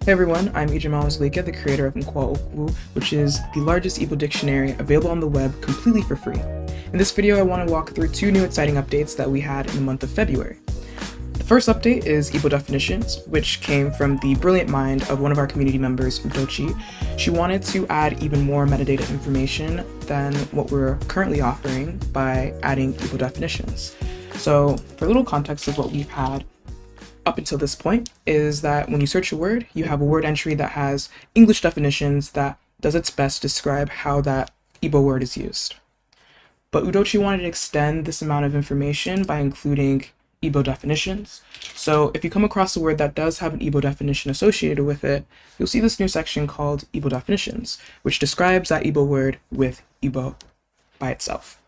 Hey everyone, I'm Ijemma, the creator of Nkọwa, okwu, which is the largest Igbo dictionary available on the web completely for free. In this video, I want to walk through two new exciting updates that we had in the month of February. The first update is Igbo definitions, which came from the brilliant mind of one of our community members, Udochi. She wanted to add even more metadata information than what we're currently offering by adding Igbo definitions. So for a little context of what we've had up until this point is that when you search a word, you have a word entry that has English definitions that does its best to describe how that Igbo word is used. But Udochi wanted to extend this amount of information by including Igbo definitions. So if you come across a word that does have an Igbo definition associated with it, you'll see this new section called Igbo definitions, which describes that Igbo word with Igbo by itself.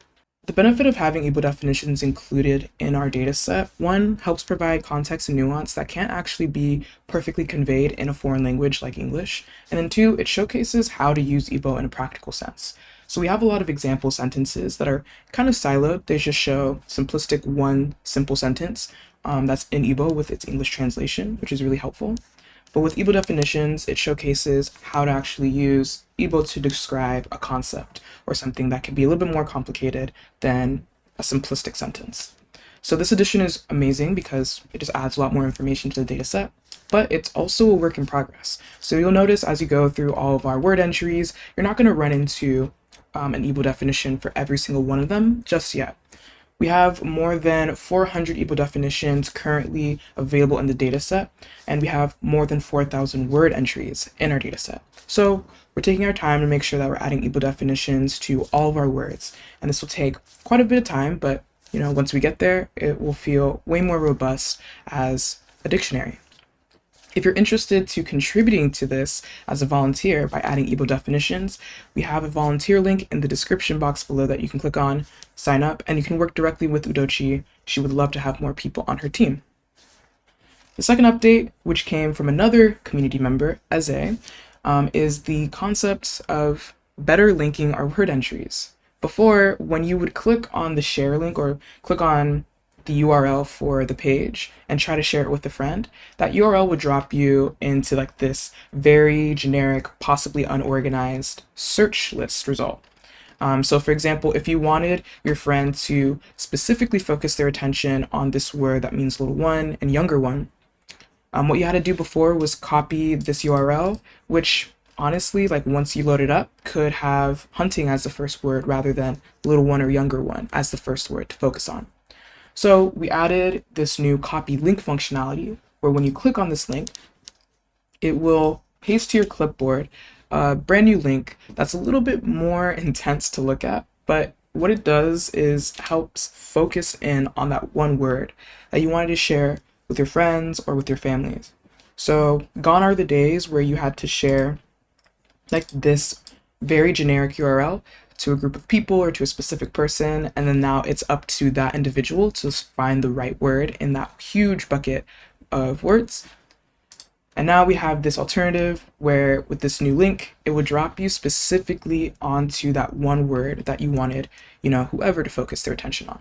The benefit of having Igbo definitions included in our dataset, one, helps provide context and nuance that can't actually be perfectly conveyed in a foreign language like English, and then two, it showcases how to use Igbo in a practical sense. So we have a lot of example sentences that are kind of siloed. They just show simplistic one simple sentence that's in Igbo with its English translation, which is really helpful. But with Igbo definitions, it showcases how to actually use Igbo to describe a concept or something that can be a little bit more complicated than a simplistic sentence. So this edition is amazing because it just adds a lot more information to the data set, but it's also a work in progress. So you'll notice as you go through all of our word entries, you're not going to run into an Igbo definition for every single one of them just yet. We have more than 400 Igbo definitions currently available in the dataset, and we have more than 4,000 word entries in our dataset. So we're taking our time to make sure that we're adding Igbo definitions to all of our words, and this will take quite a bit of time, but once we get there, it will feel way more robust as a dictionary. If you're interested to contributing to this as a volunteer by adding Igbo definitions, we have a volunteer link in the description box below that you can click on, sign up, and you can work directly with Udochi. She would love to have more people on her team. The second update, which came from another community member, Eze, is the concept of better linking our word entries. Before, when you would click on the share link or click on the URL for the page and try to share it with a friend, that URL would drop you into like this very generic, possibly unorganized search list result. So for example, if you wanted your friend to specifically focus their attention on this word that means little one and younger one, what you had to do before was copy this URL, which honestly, like once you load it up, could have hunting as the first word rather than little one or younger one as the first word to focus on. So we added this new copy link functionality where when you click on this link, it will paste to your clipboard a brand new link that's a little bit more intense to look at, but what it does is helps focus in on that one word that you wanted to share with your friends or with your families. So gone are the days where you had to share like this very generic URL to a group of people or to a specific person, and then now it's up to that individual to find the right word in that huge bucket of words. And now we have this alternative where with this new link, it would drop you specifically onto that one word that you wanted, whoever to focus their attention on.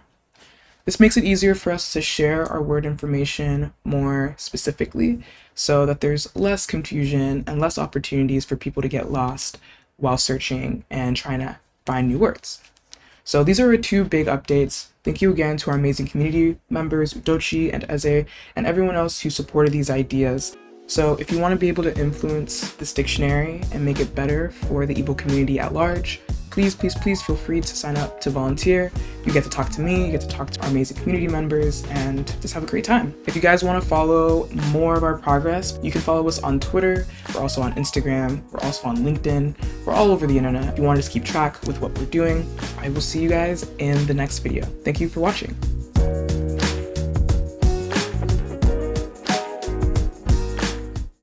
This makes it easier for us to share our word information more specifically so that there's less confusion and less opportunities for people to get lost while searching and trying to find new words. So these are our two big updates. Thank you again to our amazing community members, Udochi and Eze, and everyone else who supported these ideas. So if you want to be able to influence this dictionary and make it better for the Igbo community at large, please feel free to sign up to volunteer. You get to talk to me, you get to talk to our amazing community members, and just have a great time. If you guys want to follow more of our progress, you can follow us on Twitter. We're also on Instagram. We're also on LinkedIn. We're all over the internet. If you want to just keep track with what we're doing, I will see you guys in the next video. Thank you for watching.